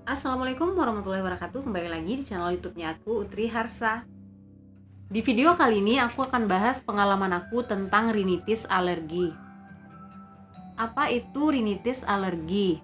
Assalamualaikum warahmatullahi wabarakatuh. Kembali lagi di channel YouTube-nya aku, Utri Harsa. Di video kali ini aku akan bahas pengalaman aku tentang rinitis alergi. Apa itu rinitis alergi?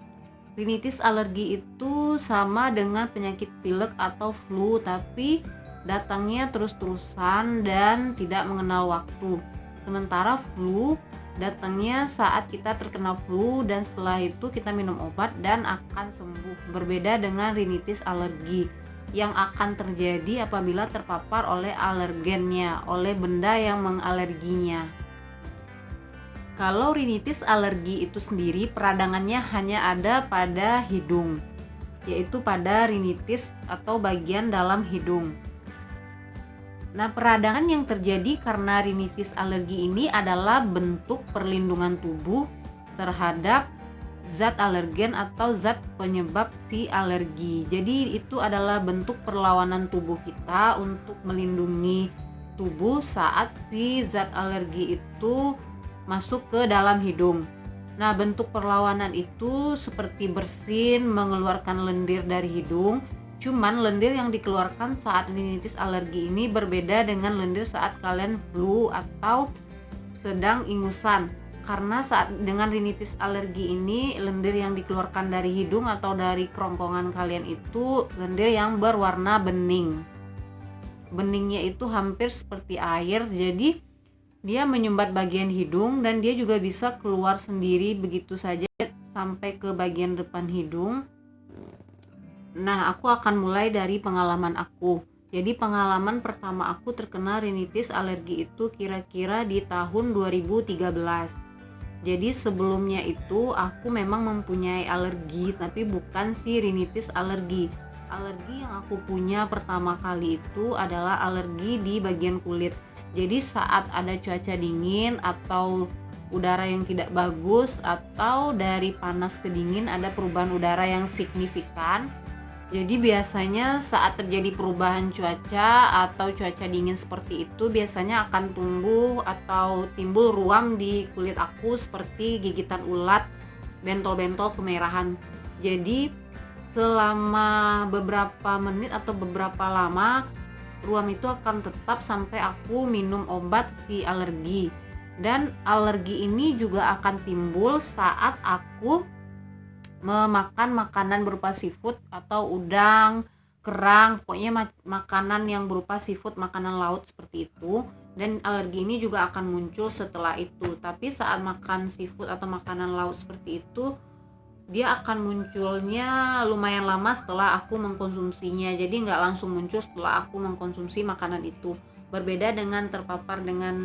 Rinitis alergi itu sama dengan penyakit pilek atau flu, tapi datangnya terus-terusan dan tidak mengenal waktu. Sementara flu datangnya saat kita terkena flu dan setelah itu kita minum obat dan akan sembuh. Berbeda dengan rinitis alergi yang akan terjadi apabila terpapar oleh alergennya, oleh benda yang mengalerginya. Kalau rinitis alergi itu sendiri peradangannya hanya ada pada hidung, yaitu pada rinitis atau bagian dalam hidung. Nah, peradangan yang terjadi karena rinitis alergi ini adalah bentuk perlindungan tubuh terhadap zat alergen atau zat penyebab si alergi. Jadi itu adalah bentuk perlawanan tubuh kita untuk melindungi tubuh saat si zat alergi itu masuk ke dalam hidung. Nah, bentuk perlawanan itu seperti bersin, mengeluarkan lendir dari hidung. Cuman lendir yang dikeluarkan saat rinitis alergi ini berbeda dengan lendir saat kalian flu atau sedang ingusan. Karena saat dengan rinitis alergi ini, lendir yang dikeluarkan dari hidung atau dari kerongkongan kalian itu lendir yang berwarna bening. Beningnya itu hampir seperti air, jadi dia menyumbat bagian hidung dan dia juga bisa keluar sendiri begitu saja sampai ke bagian depan hidung. Nah, aku akan mulai dari pengalaman aku. Jadi pengalaman pertama aku terkena rinitis alergi itu kira-kira di tahun 2013. Jadi sebelumnya itu aku memang mempunyai alergi, tapi bukan si rinitis alergi. Alergi yang aku punya pertama kali itu adalah alergi di bagian kulit. Jadi saat ada cuaca dingin atau udara yang tidak bagus atau dari panas ke dingin ada perubahan udara yang signifikan. Jadi biasanya saat terjadi perubahan cuaca atau cuaca dingin seperti itu biasanya akan tumbuh atau timbul ruam di kulit aku seperti gigitan ulat, bentol-bentol kemerahan. Jadi selama beberapa menit atau beberapa lama ruam itu akan tetap sampai aku minum obat si alergi. Dan alergi ini juga akan timbul saat aku memakan makanan berupa seafood atau udang, kerang, pokoknya makanan yang berupa seafood, makanan laut seperti itu. Dan alergi ini juga akan muncul setelah itu. Tapi saat makan seafood atau makanan laut seperti itu, dia akan munculnya lumayan lama setelah aku mengkonsumsinya. Jadi nggak langsung muncul setelah aku mengkonsumsi makanan itu. Berbeda dengan terpapar dengan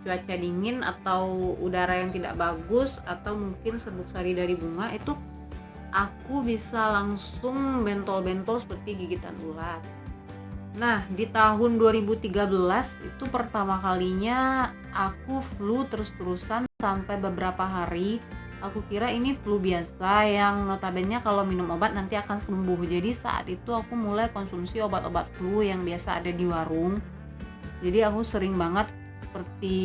cuaca dingin atau udara yang tidak bagus atau mungkin serbuk sari dari bunga, itu aku bisa langsung bentol-bentol seperti gigitan ulat. Nah, di tahun 2013 itu pertama kalinya aku flu terus-terusan sampai beberapa hari. Aku kira ini flu biasa yang notabene kalau minum obat nanti akan sembuh. Jadi saat itu aku mulai konsumsi obat-obat flu yang biasa ada di warung. Jadi aku sering banget seperti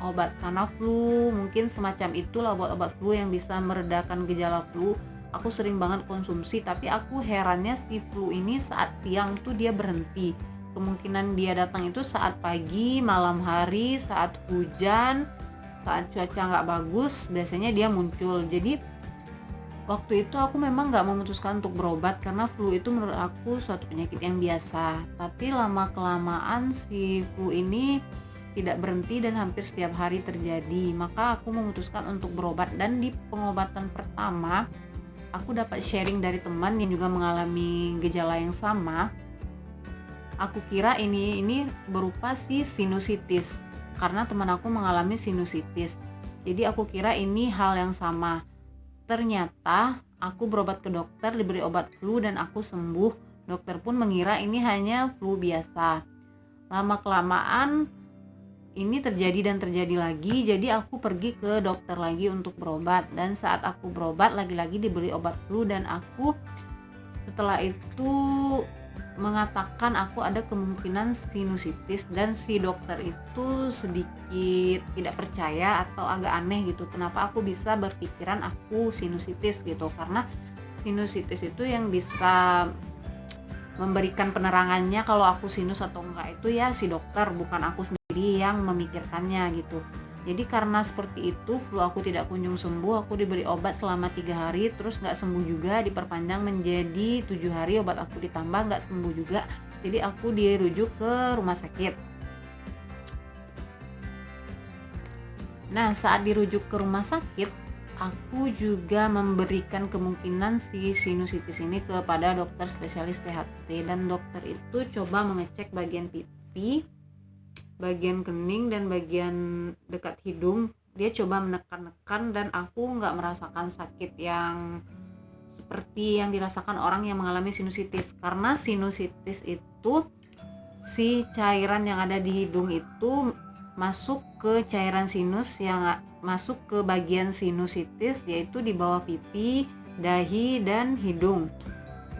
obat Sanaflu, mungkin semacam itulah obat-obat flu yang bisa meredakan gejala flu. Aku sering banget konsumsi, tapi aku herannya si flu ini saat siang tuh dia berhenti. Kemungkinan dia datang itu saat pagi, malam hari, saat hujan, saat cuaca nggak bagus, biasanya dia muncul. Jadi waktu itu aku memang nggak memutuskan untuk berobat karena flu itu menurut aku suatu penyakit yang biasa. Tapi lama kelamaan si flu ini tidak berhenti dan hampir setiap hari terjadi. Maka aku memutuskan untuk berobat, dan di pengobatan pertama aku dapat sharing dari teman yang juga mengalami gejala yang sama. Aku kira ini berupa si sinusitis karena teman aku mengalami sinusitis. Jadi aku kira ini hal yang sama. Ternyata aku berobat ke dokter, diberi obat flu dan aku sembuh. Dokter pun mengira ini hanya flu biasa. Lama kelamaan ini terjadi dan terjadi lagi, jadi aku pergi ke dokter lagi untuk berobat. Dan saat aku berobat lagi-lagi diberi obat flu dan aku setelah itu mengatakan aku ada kemungkinan sinusitis, dan si dokter itu sedikit tidak percaya atau agak aneh gitu, kenapa aku bisa berpikiran aku sinusitis gitu. Karena sinusitis itu yang bisa memberikan penerangannya kalau aku sinus atau enggak itu ya si dokter, bukan aku sendiri yang memikirkannya gitu. Jadi karena seperti itu, flu aku tidak kunjung sembuh, aku diberi obat selama 3 hari, terus nggak sembuh juga, diperpanjang menjadi 7 hari, obat aku ditambah nggak sembuh juga. Jadi aku dirujuk ke rumah sakit. Nah, saat dirujuk ke rumah sakit, aku juga memberikan kemungkinan si sinusitis ini kepada dokter spesialis THT, dan dokter itu coba mengecek bagian pipi, bagian kening, dan bagian dekat hidung. Dia coba menekan-nekan dan aku nggak merasakan sakit yang seperti yang dirasakan orang yang mengalami sinusitis. Karena sinusitis itu si cairan yang ada di hidung itu masuk ke cairan sinus yang masuk ke bagian sinusitis, yaitu di bawah pipi, dahi, dan hidung.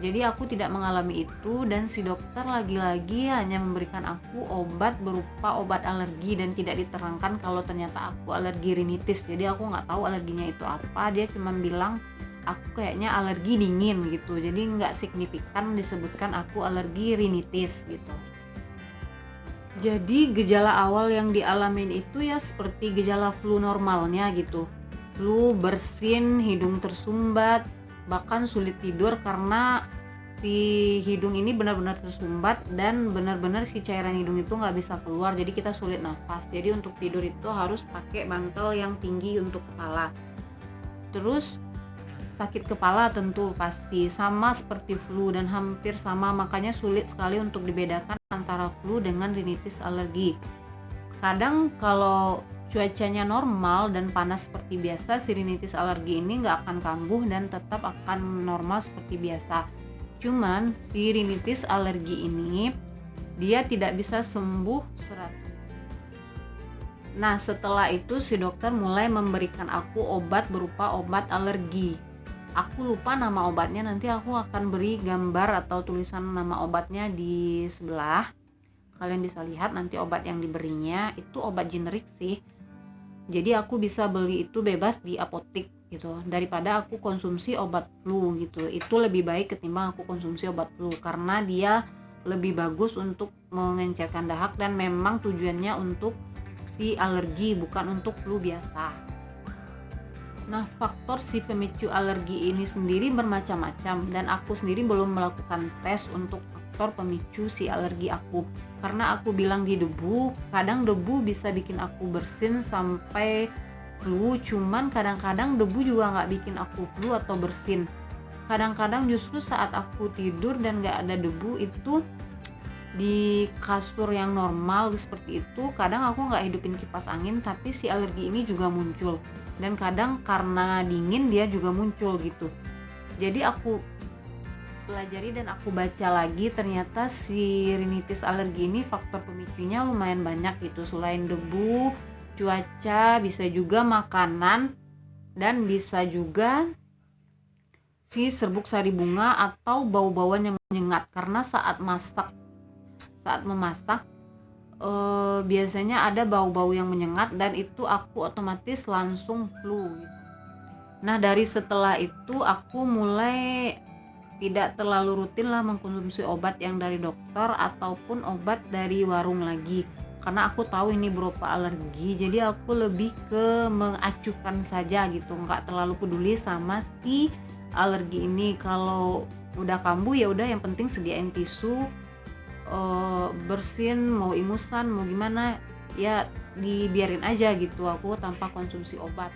Jadi aku tidak mengalami itu, dan si dokter lagi-lagi hanya memberikan aku obat berupa obat alergi dan tidak diterangkan kalau ternyata aku alergi rinitis. Jadi aku nggak tahu alerginya itu apa, dia cuma bilang aku kayaknya alergi dingin gitu. Jadi nggak signifikan disebutkan aku alergi rinitis gitu. Jadi gejala awal yang dialamin itu ya seperti gejala flu normalnya gitu. Flu, bersin, hidung tersumbat, bahkan sulit tidur karena si hidung ini benar-benar tersumbat dan benar-benar si cairan hidung itu nggak bisa keluar, jadi kita sulit nafas. Jadi untuk tidur itu harus pakai bantal yang tinggi untuk kepala. Terus sakit kepala tentu pasti sama seperti flu dan hampir sama, makanya sulit sekali untuk dibedakan antara flu dengan rinitis alergi. Kadang kalau cuacanya normal dan panas seperti biasa, si rinitis alergi ini nggak akan kambuh dan tetap akan normal seperti biasa. Cuman si rinitis alergi ini dia tidak bisa sembuh 100%. Nah, setelah itu si dokter mulai memberikan aku obat berupa obat alergi. Aku lupa nama obatnya, nanti aku akan beri gambar atau tulisan nama obatnya di sebelah. Kalian bisa lihat nanti obat yang diberinya itu obat generik sih. Jadi aku bisa beli itu bebas di apotek gitu, daripada aku konsumsi obat flu gitu. Itu lebih baik ketimbang aku konsumsi obat flu, karena dia lebih bagus untuk mengencerkan dahak dan memang tujuannya untuk si alergi, bukan untuk flu biasa. Nah, faktor si pemicu alergi ini sendiri bermacam-macam, dan aku sendiri belum melakukan tes untuk faktor pemicu si alergi aku. Karena aku bilang di debu, kadang debu bisa bikin aku bersin sampai flu, cuman kadang-kadang debu juga nggak bikin aku flu atau bersin. Kadang-kadang justru saat aku tidur dan nggak ada debu itu di kasur yang normal seperti itu, kadang aku nggak hidupin kipas angin tapi si alergi ini juga muncul, dan kadang karena dingin dia juga muncul gitu. Jadi aku pelajari dan aku baca lagi, ternyata si rinitis alergi ini faktor pemicunya lumayan banyak gitu. Selain debu, cuaca, bisa juga makanan, dan bisa juga si serbuk sari bunga atau bau-bauan yang menyengat. Karena saat memasak biasanya ada bau-bau yang menyengat, dan itu aku otomatis langsung flu gitu. Nah, dari setelah itu aku mulai tidak terlalu rutin lah mengkonsumsi obat yang dari dokter ataupun obat dari warung lagi, karena aku tahu ini berupa alergi. Jadi aku lebih ke mengacuhkan saja gitu, nggak terlalu peduli sama si alergi ini. Kalau udah kambuh ya udah, yang penting sediain tisu, bersin, mau ingusan, mau gimana ya dibiarin aja gitu, aku tanpa konsumsi obat.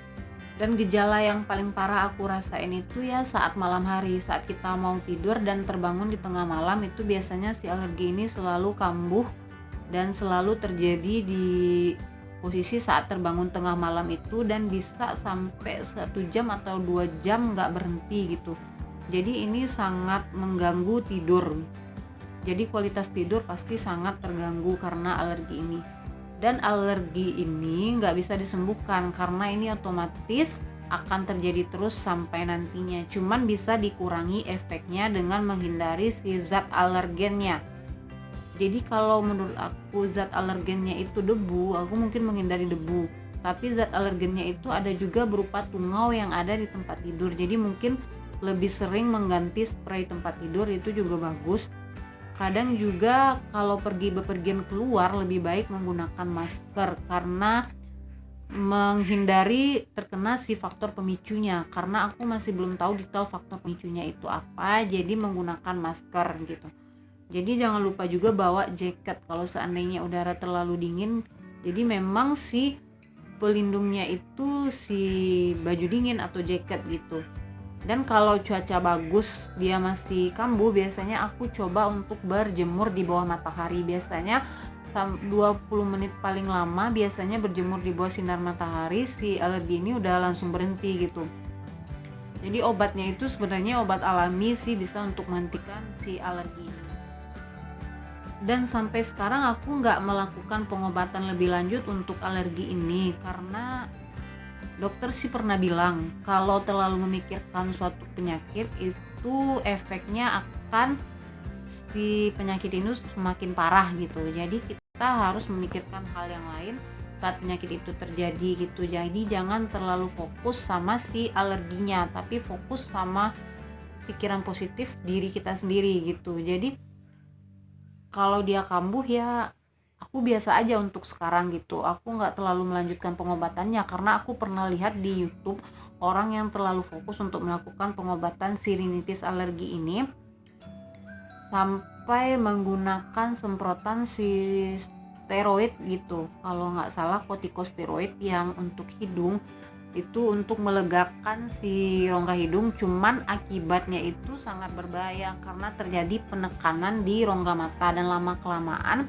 Dan gejala yang paling parah aku rasain itu ya saat malam hari, saat kita mau tidur dan terbangun di tengah malam, itu biasanya si alergi ini selalu kambuh dan selalu terjadi di posisi saat terbangun tengah malam itu, dan bisa sampai 1 jam atau 2 jam nggak berhenti gitu. Jadi ini sangat mengganggu tidur. Jadi kualitas tidur pasti sangat terganggu karena alergi ini. Dan alergi ini nggak bisa disembuhkan karena ini otomatis akan terjadi terus sampai nantinya. Cuman bisa dikurangi efeknya dengan menghindari si zat alergennya. Jadi kalau menurut aku zat alergennya itu debu, aku mungkin menghindari debu. Tapi zat alergennya itu ada juga berupa tungau yang ada di tempat tidur. Jadi mungkin lebih sering mengganti spray tempat tidur itu juga bagus. Kadang juga kalau pergi bepergian keluar lebih baik menggunakan masker karena menghindari terkena si faktor pemicunya, karena aku masih belum tahu detail faktor pemicunya itu apa, jadi menggunakan masker gitu. Jadi jangan lupa juga bawa jaket kalau seandainya udara terlalu dingin. Jadi memang si pelindungnya itu si baju dingin atau jaket gitu. Dan kalau cuaca bagus dia masih kambuh, biasanya aku coba untuk berjemur di bawah matahari. Biasanya 20 menit paling lama biasanya berjemur di bawah sinar matahari, si alergi ini udah langsung berhenti gitu. Jadi obatnya itu sebenarnya obat alami sih, bisa untuk menghentikan si alergi ini. Dan sampai sekarang aku nggak melakukan pengobatan lebih lanjut untuk alergi ini, karena dokter sih pernah bilang kalau terlalu memikirkan suatu penyakit itu efeknya akan si penyakit ini semakin parah gitu. Jadi kita harus memikirkan hal yang lain saat penyakit itu terjadi gitu. Jadi jangan terlalu fokus sama si alerginya, tapi fokus sama pikiran positif diri kita sendiri gitu. Jadi kalau dia kambuh ya aku biasa aja untuk sekarang gitu. Aku nggak terlalu melanjutkan pengobatannya karena aku pernah lihat di YouTube orang yang terlalu fokus untuk melakukan pengobatan si rinitis alergi ini sampai menggunakan semprotan si steroid gitu. Kalau nggak salah kortikosteroid yang untuk hidung itu untuk melegakan si rongga hidung, cuman akibatnya itu sangat berbahaya karena terjadi penekanan di rongga mata dan lama kelamaan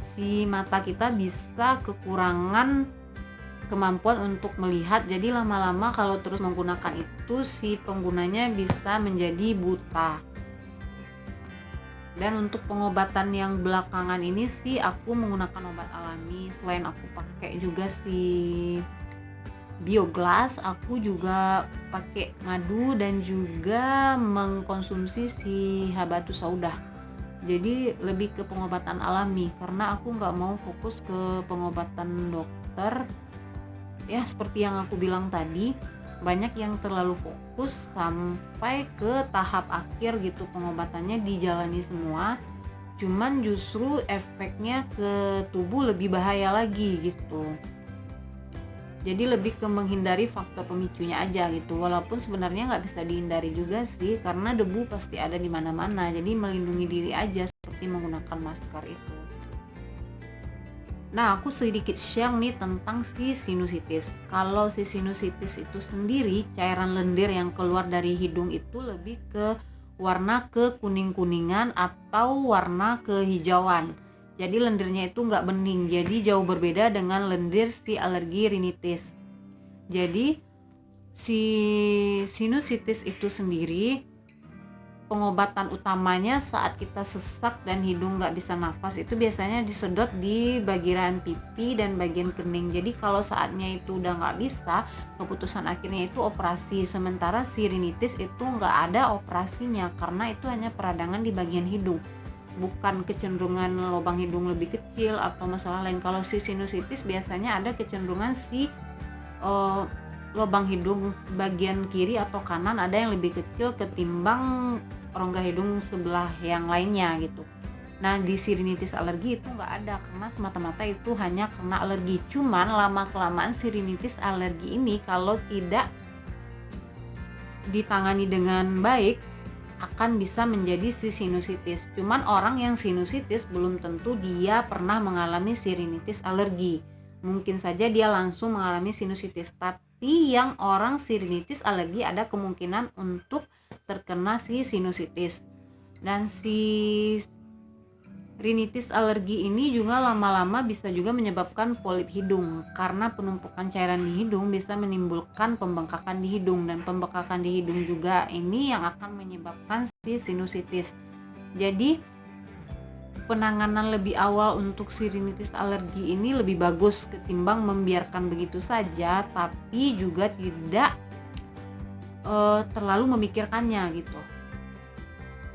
si mata kita bisa kekurangan kemampuan untuk melihat. Jadi lama-lama kalau terus menggunakan itu si penggunanya bisa menjadi buta. Dan untuk pengobatan yang belakangan ini sih aku menggunakan obat alami. Selain aku pakai juga si Bioglas, aku juga pakai madu dan juga mengkonsumsi si habatus sauda. Jadi lebih ke pengobatan alami karena aku nggak mau fokus ke pengobatan dokter. Ya seperti yang aku bilang tadi, banyak yang terlalu fokus sampai ke tahap akhir gitu, pengobatannya dijalani semua, cuman justru efeknya ke tubuh lebih bahaya lagi gitu. Jadi lebih ke menghindari faktor pemicunya aja gitu, walaupun sebenarnya nggak bisa dihindari juga sih karena debu pasti ada di mana-mana. Jadi melindungi diri aja seperti menggunakan masker itu. Nah, aku sedikit share nih tentang si sinusitis. Kalau si sinusitis itu sendiri, cairan lendir yang keluar dari hidung itu lebih ke warna kekuning-kuningan atau warna kehijauan. Jadi lendirnya itu nggak bening, jadi jauh berbeda dengan lendir si alergi rinitis. Jadi si sinusitis itu sendiri pengobatan utamanya saat kita sesak dan hidung nggak bisa nafas itu biasanya disedot di bagian pipi dan bagian kening. Jadi kalau saatnya itu udah nggak bisa, keputusan akhirnya itu operasi. Sementara si rinitis itu nggak ada operasinya karena itu hanya peradangan di bagian hidung, bukan kecenderungan lubang hidung lebih kecil atau masalah lain. Kalau si sinusitis biasanya ada kecenderungan si lubang hidung bagian kiri atau kanan ada yang lebih kecil ketimbang rongga hidung sebelah yang lainnya gitu. Nah di si rinitis alergi itu nggak ada karena semata-mata itu hanya karena alergi. Cuman lama kelamaan si rinitis alergi ini kalau tidak ditangani dengan baik akan bisa menjadi si sinusitis. Cuman orang yang sinusitis belum tentu dia pernah mengalami si rinitis alergi. Mungkin saja dia langsung mengalami sinusitis, tapi yang orang si rinitis alergi ada kemungkinan untuk terkena si sinusitis. Dan si rinitis alergi ini juga lama-lama bisa juga menyebabkan polip hidung karena penumpukan cairan di hidung bisa menimbulkan pembengkakan di hidung, dan pembengkakan di hidung juga ini yang akan menyebabkan si sinusitis. Jadi penanganan lebih awal untuk si rinitis alergi ini lebih bagus ketimbang membiarkan begitu saja tapi juga tidak terlalu memikirkannya gitu.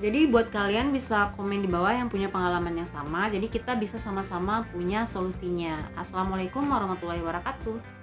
Jadi buat kalian bisa komen di bawah yang punya pengalaman yang sama, jadi kita bisa sama-sama punya solusinya. Assalamualaikum warahmatullahi wabarakatuh.